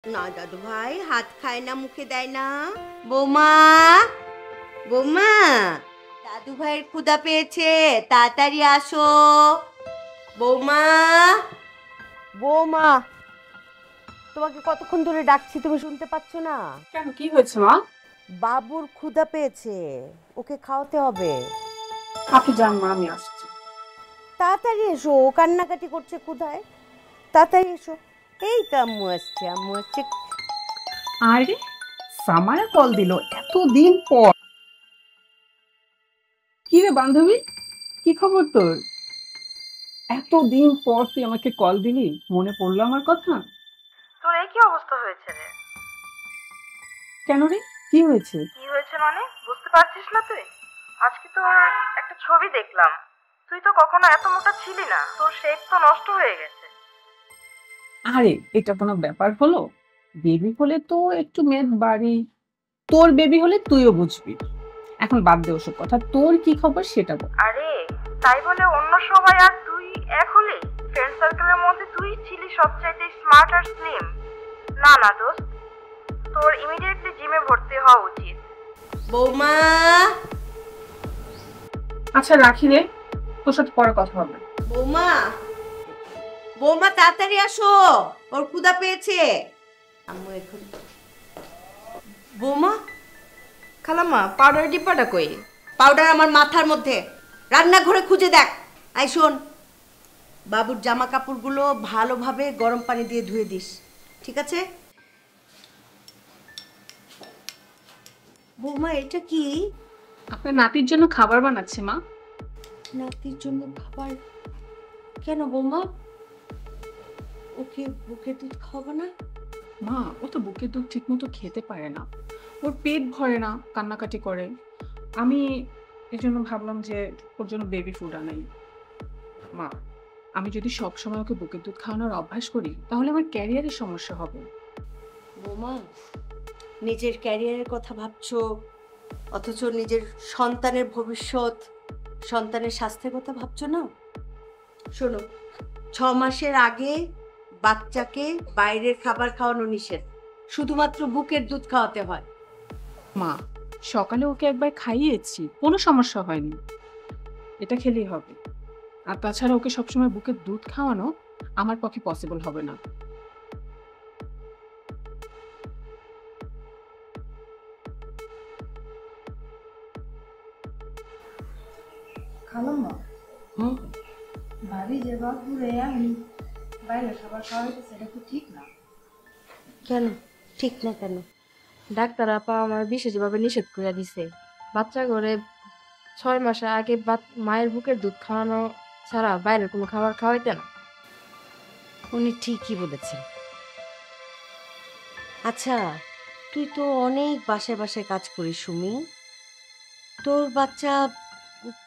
না দাদু ভাই, হাত খায় না, মুখে দেয় না। বৌমা, বৌমা, দাদু ভাইয়ের ক্ষুধা পেয়েছে, তাড়াতাড়ি আসো। বৌমা, বৌমা, তোমাকে কতক্ষণ ধরে ডাকছি, তুমি শুনতে পাচ্ছ না? কেন, কি হয়েছে মা? বাবুর ক্ষুধা পেয়েছে, ওকে খাওয়াতে হবে। আপনি যান মা, আমি আসছি। তাড়াতাড়ি এসো, ও কান্নাকাটি করছে ক্ষুধায়। তাড়াতাড়ি এসো। এই তো আম্মু আসছে, আম্মু আসছে। আরে সামারা কল দিল এতদিন পর। কি রে বান্ধবী, কি খবর তোর? এতদিন পর তুই আমাকে কল দিলি, মনে পড়লো আমার কথা? তোর এই কি অবস্থা হয়েছে রে? কেন রে, কি হয়েছে? কি হয়েছে মানে বুঝতে পারছিস না তুই? আজকে তোর একটা ছবি দেখলাম। তুই তো কখনো এত মোটা ছিলি না, তোর শেপ তো নষ্ট হয়ে গেছে। আরে এটা কোনো ব্যাপার হলো? বেবি হলে তো একটু মেদ বাড়ি, তোর বেবি হলে তুইও বুঝবি। এখন বাদ দে ওসব কথা, তোর কি খবর সেটা বল। আরে তাই বলে অন্য সবাই আর তুই এক হলি? ফ্রেন্ড সার্কেলের মধ্যে তুই ছিলি সবচাইতে স্মার্ট আর স্লিম। না না দোস্ত, তোর ইমিডিয়েটলি জিমে ভর্তি হওয়া উচিত। বৌমা, আচ্ছা রাখি রে, তোর সাথে পরে কথা হবে। বৌমা, বৌমা, তাড়াতাড়ি আসো, ওর ক্ষুধা পেয়েছে। আম্মু এখন। বৌমা, খালাম্মা, পাউডার ডিব্বাটা কই? পাউডার আমার মাথার মধ্যে, রান্নাঘরে খুঁজে দেখ। আই শোন, বাবুর জামা কাপড়গুলো ভালোভাবে গরম পানি দিয়ে ধুয়ে দিস, ঠিক আছে? বৌমা, এটা কি? আপনার নাতির জন্য খাবার বানাচ্ছে মা। নাতির জন্য খাবার? কেন বৌমা, ওকে বুকের দুধ খাওয়াবো না? মা, ও তো বুকের দুধ ঠিক মতো খেতে পারে না, ওর পেট ভরে না, কান্নাকাটি করে। আমি এই জন্য ভাবলাম যে ওর জন্য বেবি ফুড আনাই। মা, আমি যদি সব সময় ওকে বুকের দুধ খাওয়ানোর অভ্যাস করি তাহলে আমার ক্যারিয়ারের সমস্যা হবে। বৌমা, নিজের ক্যারিয়ারের কথা ভাবছো, অথচ নিজের সন্তানের ভবিষ্যৎ, সন্তানের স্বাস্থ্যের কথা ভাবছো না? শোনো, 6 মাসের আগে বাচ্চাকে বাইরের খাবার খাওয়ানো নিষেধ, শুধুমাত্র বুকের দুধ খাওয়াতে হয়। মা, সকালে ওকে একবার খাইয়েছি, কোনো সমস্যা হয়নি, এটা খেলেই হবে। আর তাছাড়া ওকে সবসময় বুকের দুধ খাওয়ানো আমার পক্ষে পসিবল হবে না। খালাম্মা, ভাবি যে বাপুরে আমি বাইরে খাবার খাওয়াইতেছে, এটা তো ঠিক না। কেন ঠিক না কেন? ডাক্তার আপা আমার বিশেষভাবে নিষেধ করে দিছে। বাচ্চা ঘরে 6 মাসের আগে মায়ের বুকের দুধ খাওয়ানো ছাড়া বাইরের কোনো খাবার খাওয়াইতে না। উনি ঠিকই বলেছেন। আচ্ছা, তুই তো অনেক বাসায় বাসায় কাজ করিস সুমি, তোর বাচ্চা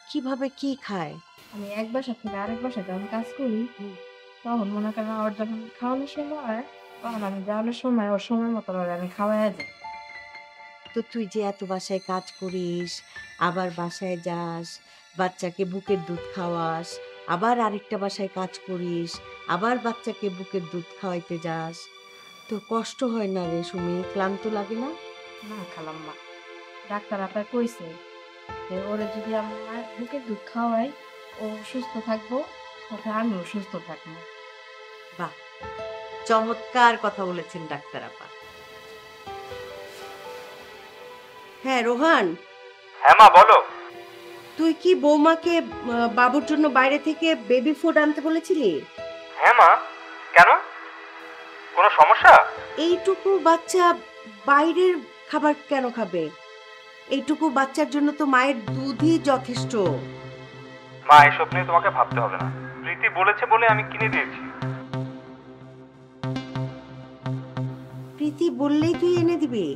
কিভাবে কি খায়? আমি এক বাসা থেকে আরেক বাসায় যখন কাজ করি, তখন মনে করেন ওর যখন খাওয়ানোর সময় হয়, তখন আমি যাওয়ানোর সময় ওর সময় মতো ওর আমি খাওয়াইয়া যাই। তো তুই যে এত বাসায় কাজ করিস, আবার বাসায় যাস, বাচ্চাকে বুকের দুধ খাওয়াস, আবার আরেকটা বাসায় কাজ করিস, আবার বাচ্চাকে বুকের দুধ খাওয়াইতে যাস, তো কষ্ট হয় না রে সুমি? ক্লান্ত লাগে না? না খালাম্মা, ডাক্তার আপা কইছে যে ওরে যদি আমার বুকের দুধ খাওয়াই, ও সুস্থ থাকবো, সাথে আমিও সুস্থ থাকবো। বাহ, চমৎকার কথা বলেছেন ডাক্তার আপা। হ্যাঁ রোহান, হ্যাঁ মা বলো। তুই কি বৌমাকে বাবুর জন্য বাইরে থেকে বেবি ফুড আনতে বলেছিলি? হ্যাঁ মা, কেন, কোনো সমস্যা? এইটুকু বাচ্চা বাইরের খাবার কেন খাবে? এইটুকু বাচ্চার জন্য তো মায়ের দুধই যথেষ্ট। মা, এসব নিয়ে তোমাকে ভাবতে হবে না, প্রীতি বলেছে বলে আমি কিনে দিয়েছি। প্রীতি বললেই তুই এনে দিবি?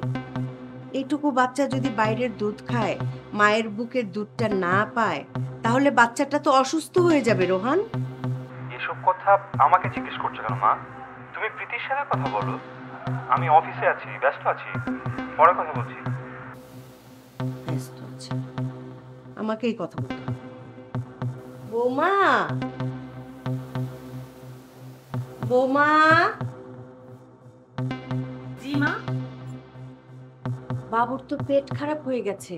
এইটুকু বাচ্চা যদি বাইরের দুধ খায়, মায়ের বুকের দুধটা না পায়, তাহলে বাচ্চাটা তো অসুস্থ হয়ে যাবে রোহান। এসব কথা আমাকে জিজ্ঞেস করছো কেন মা? তুমি প্রীতির সাথে কথা বলো, আমি অফিসে আছি, ব্যস্ত আছি, পরে কথা বলছি। ব্যস্ত আছে, আমাকেই কথা বলতে হবে। বৌমা, বৌমা, জি মা। বাবুর তো পেট খারাপ হয়ে গেছে।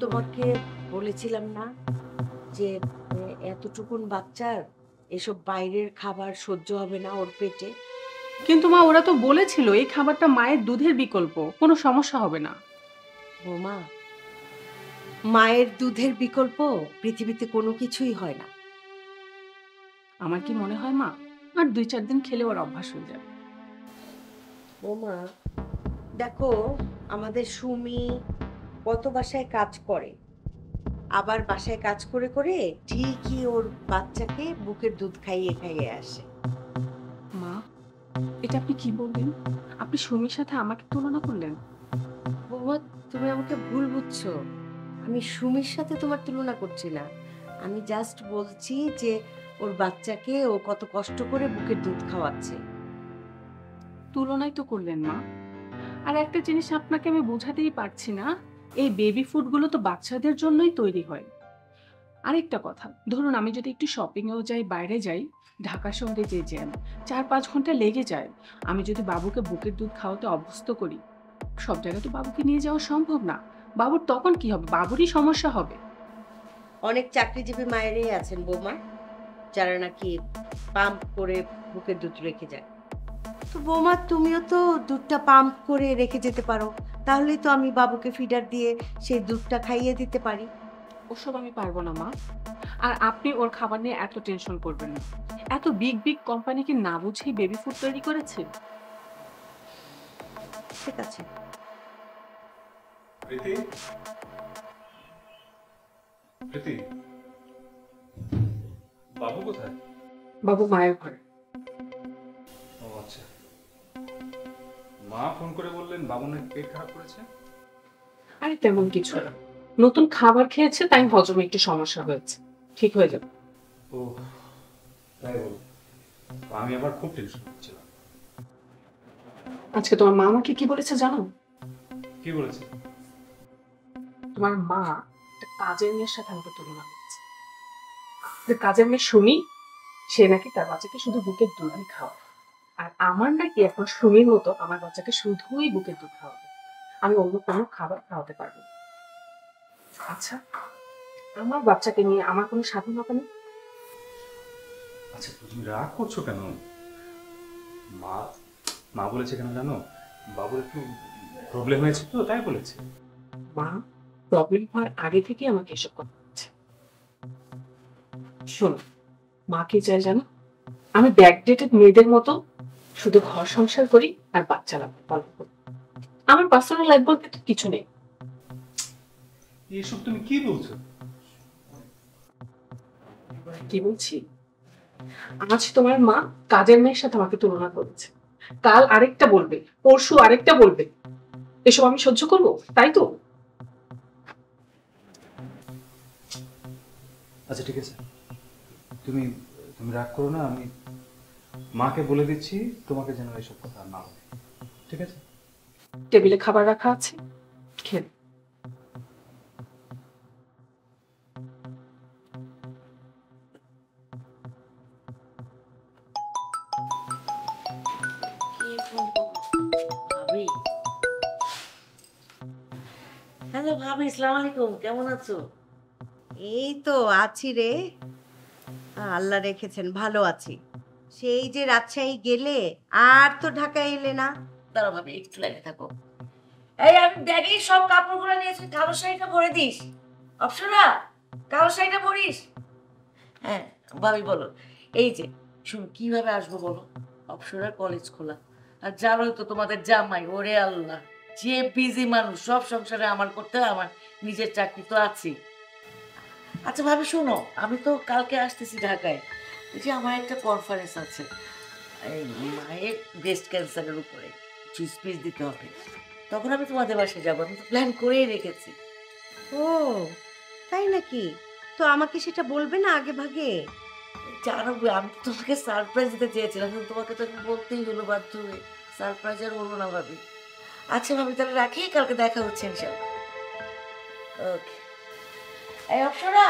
তোমাকে বলেছিলাম না যে এতটুকুন বাচ্চার এসব বাইরের খাবার সহ্য হবে না ওর পেটে। কিন্তু মা ওরা তো বলেছিল এই খাবারটা মায়ের দুধের বিকল্প, কোনো সমস্যা হবে না। বৌমা, মায়ের দুধের বিকল্প পৃথিবীতে কোনো কিছুই হয় না। আমার কি মনে হয় মা, আর 2-4 দিন খেলে ওর অভ্যাস হয়ে যাবে। বৌমা দেখো, আমাদের সুমি কত বাসায় কাজ করে, আবার বাসায় কাজ করে করে ঠিকই ওর বাচ্চাকে বুকের দুধ খাইয়ে খাইয়ে আসে। মা, এটা আপনি কি বললেন? আপনি সুমির সাথে আমাকে তুলনা করলেন? বৌমা, তুমি আমাকে ভুল বুঝছো। আমি সুমির সাথে তোমার তুলনা করছি না। আমি জাস্ট বলছি যে ওর বাচ্চাকে ও কত কষ্ট করে বুকের দুধ খাওয়াচ্ছে। তুলনাই তো করলেন মা। আর একটা জিনিস আপনাকে আমি বোঝাতেই পারছি না, এই বেবি ফুডগুলো তো বাচ্চাদের জন্যই তৈরি হয়। আরেকটা কথা, ধরুন আমি যদি একটু শপিংয়েও যাই, বাইরে যাই, ঢাকা শহরে যে জ্যাম, 4-5 ঘন্টা লেগে যায়। আমি যদি বাবুকে বুকের দুধ খাওয়াতে অভ্যস্ত করি, সব জায়গায় তো বাবুকে নিয়ে যাওয়া সম্ভব না। বাবুর তখন কি হবে? বাবুরই সমস্যা হবে। অনেক চাকরিজীবী মায়েরাই আছেন বৌমা, যারা নাকি পাম্প করে বুকের দুধ রেখে যায়। তো বৌমা, তুমিও তো দুধটা পাম্প করে রেখে যেতে পারো, তাহলেই তো আমি বাবুকে ফিডার দিয়ে সেই দুধটা খাইয়ে দিতে পারি। ওসব আমি পারবো না মা। আর আপনি ওর খাবার নিয়ে এত টেনশন করবেন না। এত বিগ বিগ কোম্পানি কি না বুঝেই বেবি ফুড তৈরি করেছে? ঠিক আছে। প্রীতি, প্রীতি, বাবু কোথায়? বাবু মায়ের ঘরে। ও আচ্ছা। মা ফোন করে বললেন বাবু নাকি পেট খারাপ করেছে। আরে তেমন কিছু না, নতুন খাবার খেয়েছে তাই হজমে একটু সমস্যা হয়েছে, ঠিক হয়ে যাবে। ও তাই বল। আমি আবার খুব টেনশন করছিলাম। আজকে তোমার মা আমাকে কি বলেছে জানো? কি বলেছে? তোমার মা একটা কাজের মেয়ের সাথে আমাকে তুলনা করেছে। যে কাজের মেয়ে সুমি, সে নাকি তার বাচ্চাকে শুধু বুকের দুধই খাওয়ায়, আর আমার নাকি এখন সুমির মতো আমার বাচ্চাকে শুধুই বুকের দুধ খাওয়াবে, আমি অন্য কোনো খাবার খাওয়াতে পারবো না। আচ্ছা, আমার বাচ্চাকে নিয়ে আমার কোনো স্বাধীনতা নেই? আচ্ছা তুমি রাগ করছো কেন? মা মা বলেছে কেন জানো? বাবুর একটু প্রবলেম হয়েছে তো তাই বলেছে। মা প্রবলেম হওয়ার আগে থেকে আমাকে এসব কথা বলছে। শোনো, মা কি চায় জানো? আমি ব্যাকডেটেড মেয়েদের মতো শুধু ঘর সংসার করি আর বাচ্চা পালন করি। আমার পার্সোনাল লাইফ বলতে তো কিছু নেই। এসব তুমি কি বলছো? কি বলছি? আজ তোমার মা কাজের মেয়ের সাথে আমাকে তুলনা করেছে, কাল আরেকটা বলবে, পরশু আরেকটা বলবে। এসব আমি সহ্য করবো? তাই তো? আচ্ছা ঠিক আছে, তুমি তুমি রাগ করো না। আমি মাকে বলে দিচ্ছি তোমাকে যেন এসব কথা না বলে। ঠিক আছে? টেবিলে খাবার রাখা আছে, খেয়ে নাও। ভাবি, হ্যালো ভাবি, আসসালামু আলাইকুম, কেমন আছো? এই তো আছি রে, আল্লাহ রেখেছেন, ভালো আছি। সেই যে রাজশাহী গেলে আর তো ঢাকায় এলে না। দাঁড়াও ভাবি, একটু লাইনে থাকো। এই আমি ব্যাগে সব কাপড়গুলো নিয়েছি, কালো শাড়িটা ভরে দিস। অপসরা, কালো শাড়িটা ভরিস। হ্যাঁ ভাবি বলো। এই যে শুনো, কিভাবে আসবো বলো? অপসরার কলেজ খোলা, আর জানোই তো তোমাদের জামাই, ওরে আল্লাহ, যে বিজি মানুষ, সব সংসারে আমার করতে হয়, আমার নিজের চাকরি তো আছেই। আচ্ছা ভাবি শোনো, আমি তো কালকে আসতেছি ঢাকায়। ওই যে আমার একটা কনফারেন্স আছে, এই মায়ের ব্রেস্ট ক্যান্সারের উপরে কিছু স্পিচ দিতে হবে। তখন আমি তোমাদের বাসায় যাবো, আমি তো প্ল্যান করেই রেখেছি। ও তাই নাকি? তো আমাকে সেটা বলবে না আগে ভাগে? জানো আমি তো তোমাকে সারপ্রাইজ দিতে চেয়েছিলাম, কিন্তু তোমাকে তো বলতেই হলো বাধ্য হয়ে। সারপ্রাইজ আর হলো না ভাবি। আচ্ছা ভাবি, তাহলে রাখি, কালকে দেখা হচ্ছে ইনশাল্লাহ। ওকে। এই অপসরা,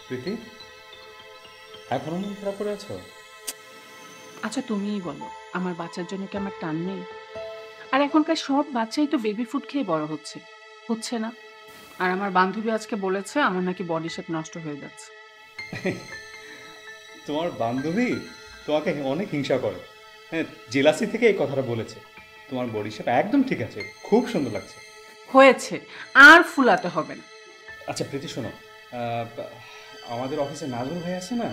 প্রীতি, এখনো মন খারাপ করে আছো? আচ্ছা তুমিই বলো, আমার বাচ্চার জন্য কি আমার টান নেই? আর এখনকার সব বাচ্চাই তো বেবি ফুড খেয়ে বড় হচ্ছে, হচ্ছে না? আর আমার বান্ধবী আজকে বলেছে আমার নাকি বডি শেপ নষ্ট হয়ে যাচ্ছে। তোমার বান্ধবী তোমাকে অনেক হিংসা করে, হ্যাঁ, জেলাসি থেকে এই কথাটা বলেছে। তোমার বডি শেপ একদম ঠিক আছে, খুব সুন্দর লাগছে। হয়েছে, আর ফুলাতে হবে না। আচ্ছা প্রীতি শোনো, আমাদের অফিসে নাজমুল ভাই আছে না,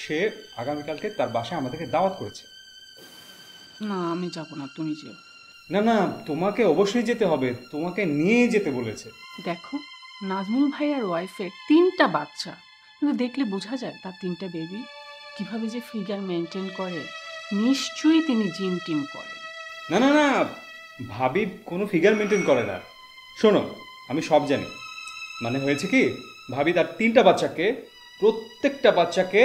সে আগামীকালকে তার বাসায় আমাদেরকে দাওয়াত করেছে। না আমি যাব না, তুমি যেও। না না, তোমাকে অবশ্যই যেতে হবে, তোমাকে নিয়ে যেতে বলেছে। দেখো, নাজমুল ভাই আর ওয়াইফের 3টা বাচ্চা, কিন্তু দেখলে বোঝা যায় তার 3টা বেবি কিভাবে যে ফিগার মেনটেন করে। নিশ্চয়ই তিনি জিম টিম করেন। না না না, ভাবি কোনো ফিগার মেনটেন করে না। শোনো, আমি সব জানি। মানে হয়েছে কি, ভাবি তার 3টা বাচ্চাকে, প্রত্যেকটা বাচ্চাকে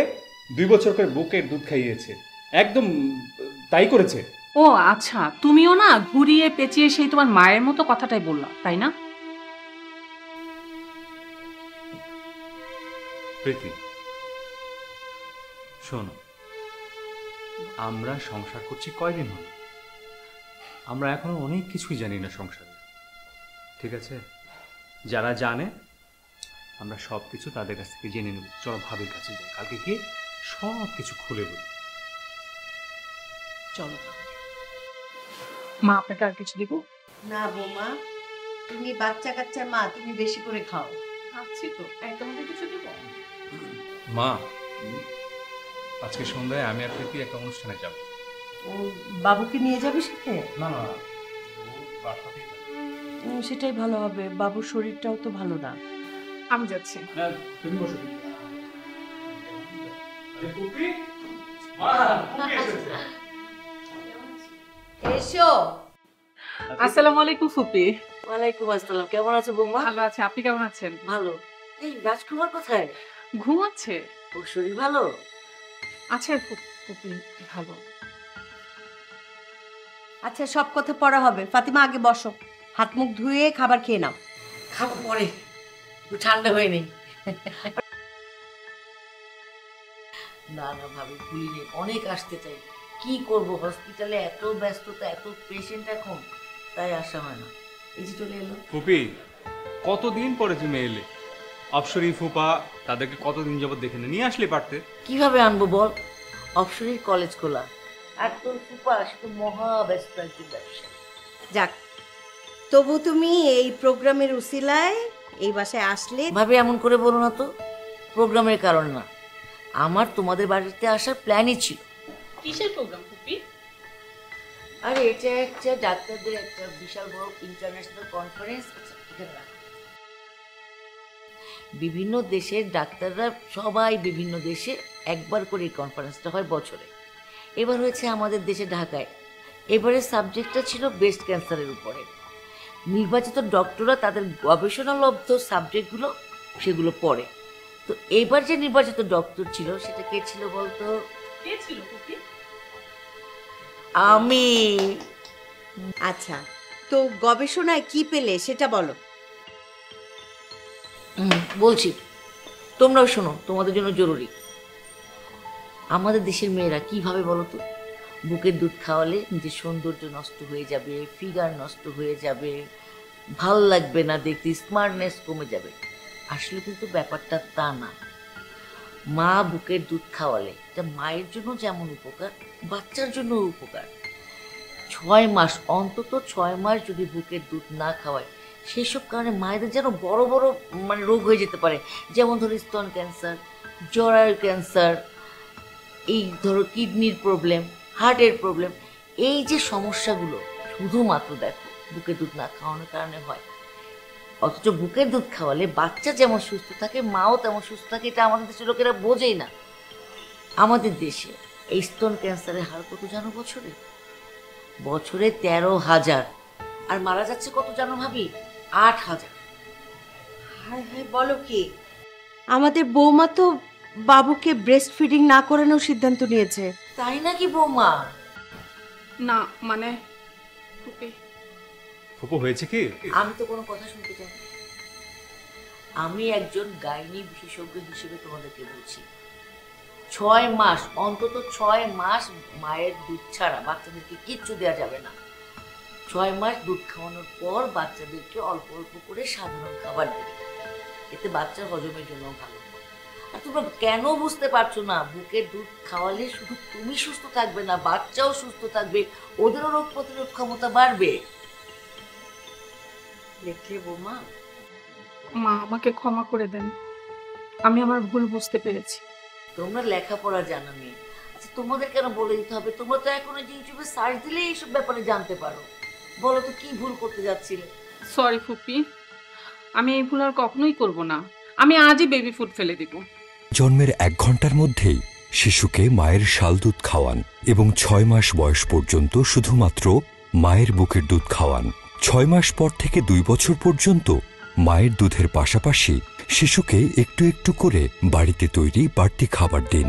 2 বছর করে বুকের দুধ খাইয়েছে, একদম তাই করেছে। ও আচ্ছা, তুমিও না ঘুরিয়ে পেঁচিয়ে সেই তোমার মায়ের মতো কথাটাই বললা, তাই না? প্রীতি শোনো, আমরা সংসার করছি কয়দিন হলো, আমরা এখনো অনেক কিছুই জানি না সংসারে, ঠিক আছে? যারা জানে আমরা সব কিছু তাদের কাছ থেকে জেনে নেব। চলো ভাবির কাছে যাই, কালকে গিয়ে সব কিছু খুলে বলি। চলো। মা আপনাকে আর কিছু দিব? না বৌমা, তুমি বাচ্চা কাচ্চার মা, তুমি বেশি করে খাও। আছি তো, তোমাদের কিছু দিব? মা, আজকে সন্ধ্যায় আমি আর প্রীতি একটা অনুষ্ঠানে যাব। ও, বাবুকে নিয়ে যাবে সাথে? না না, সেটাই ভালো হবে, বাবুর শরীরটাও তো ভালো না। আমি যাচ্ছি। তুমি বসো। এসো। আসসালামু আলাইকুম ফুপি। ওয়ালাইকুম আসসালাম, কেমন আছো বৌমা? ভালো আছে, আপনি কেমন আছেন? ভালো। এই রাজকুমার কোথায়? ঘুমাচ্ছে। ওর শরীর ভালো? আচ্ছা ফুপি, ভালো। আচ্ছা, সব কথা পড়া হবে। ফাতিমা আগে বসো, হাত মুখ ধুয়ে খাবার খেয়ে নাও। খাবো পরে, ঠান্ডা হয়ে নেই। না না ভাবি, ভুলিনি, অনেক আসতে চাই, কি করব, হসপিটালে এত ব্যস্ততা, এত পেশেন্ট এখন, তাই আসা হয় না। এই যে চলে এলো। ফুপি, কতদিন পরে তুমি এলে? অপসরি ফুপা তাদেরকে কতদিন যাবত দেখে নিয়ে আসলে পারতে। কিভাবে আনবো বল, অপসরের কলেজ খোলা, আর তোর ফুপা সে তো মহা ব্যস্ত একজন ব্যবসায়ী। যাক, তবু তুমি এই প্রোগ্রামের উসিলায় এই বাসায় আসলে। ভাবে এমন করে বলো না তো, প্রোগ্রামের কারণ না, আমার তোমাদের বাড়িতে আসার প্ল্যানই ছিল। কিসের প্রোগ্রাম ফুপি? আর এটা একটা ডাক্তারদের একটা বিশাল বড় ইন্টারন্যাশনাল কনফারেন্স, বিভিন্ন দেশের ডাক্তাররা সবাই বিভিন্ন দেশে একবার করে এই কনফারেন্সটা হয় বছরে। এবার হয়েছে আমাদের দেশে ঢাকায়। এবারের সাবজেক্টটা ছিল ব্রেস্ট ক্যান্সারের উপরে। নির্বাচিত ডক্টররা তাদের গবেষণালব্ধ সাবজেক্টগুলো সেগুলো পড়ে। তো এবার যে নির্বাচিত ডক্টর ছিল সেটা কে ছিল বলতো? কে ছিল ফুপি? আমি। আচ্ছা, তো গবেষণায় কি পেলে সেটা বলো। বলছি, তোমরাও শোনো, তোমাদের জন্য জরুরি। আমাদের দেশের মেয়েরা কিভাবে বলো তো, বুকের দুধ খাওয়ালে নিজের সৌন্দর্য নষ্ট হয়ে যাবে, ফিগার নষ্ট হয়ে যাবে, ভাল লাগবে না দেখতে, স্মার্টনেস কমে যাবে। আসলে কিন্তু ব্যাপারটা তা না। মা বুকের দুধ খাওয়ালে এটা মায়ের জন্য যেমন উপকার, বাচ্চার জন্য উপকার। 6 মাস, অন্তত 6 মাস যদি বুকের দুধ না খাওয়ায়, সেসব কারণে মায়েদের যেন বড় বড় রোগ হয়ে যেতে পারে। যেমন ধরো স্তন ক্যান্সার, জরায়ুর ক্যান্সার, এই ধরো কিডনির প্রবলেম, হার্টের প্রবলেম, এই যে সমস্যাগুলো শুধুমাত্র দেখো বুকের দুধ না খাওয়ানোর কারণে হয়। অথচ বুকের দুধ খাওয়ালে বাচ্চা যেমন সুস্থ থাকে, মাও তেমন সুস্থ থাকে। এটা আমাদের দেশের লোকেরা বোঝেই না। আমাদের দেশে এই স্তন ক্যান্সারের হার কত জানো? বছরে 13,000। আর মারা যাচ্ছে কত জানো ভাবি? 8,000। হায় হায়, বলো কি? আমাদের বৌমা তো বাবুকে ব্রেস্ট ফিডিং না করানোর সিদ্ধান্ত নিয়েছে। তাই নাকি বৌমা? না মানে ফুপি, ফুপু হয়েছে কি? আমি তো কোনো কথা শুনতে চাই না। আমি একজন গাইনি বিশেষজ্ঞ হিসেবে তোমাদেরকে বলছি, 6 মাস, অন্তত 6 মাস মায়ের দুধ ছাড়া বাচ্চাদেরকে কিচ্ছু দেওয়া যাবে না। 6 মাস দুধ খাওয়ানোর পর বাচ্চাদেরকে অল্প অল্প করে সাধারণ খাবার দেবে, এতে বাচ্চার হজমের জন্য ভালো। আর তোমরা কেন বুঝতে পারছো না? বুকের দুধ খাওয়ালে শুধু তুমি সুস্থ থাকবে না, বাচ্চাও সুস্থ থাকবে, ওদেরও রোগ প্রতিরোধ ক্ষমতা বাড়বে। দেখলে বৌমা? মা, আমাকে ক্ষমা করে দেন, আমি আমার ভুল বুঝতে পেরেছি। তোমরা লেখাপড়া জানো মেয়ে, আচ্ছা তোমাদের কেন বলে দিতে হবে? তোমরা তো এখন ইউটিউবে সার্চ দিলে এইসব ব্যাপারে জানতে পারো। বলো তো কি ভুল করতে যাচ্ছিলে? সরি ফুপি, আমি এই ভুল আর কখনোই করব না। আমি আজই বেবি ফুড ফেলে দিব। জন্মের 1 ঘন্টার মধ্যেই শিশুকে মায়ের শাল দুধ খাওয়ান এবং 6 মাস বয়স পর্যন্ত শুধুমাত্র মায়ের বুকের দুধ খাওয়ান। 6 মাস পর থেকে 2 বছর পর্যন্ত মায়ের দুধের পাশাপাশি শিশুকে একটু একটু করে বাড়িতে তৈরি বাড়তি খাবার দিন।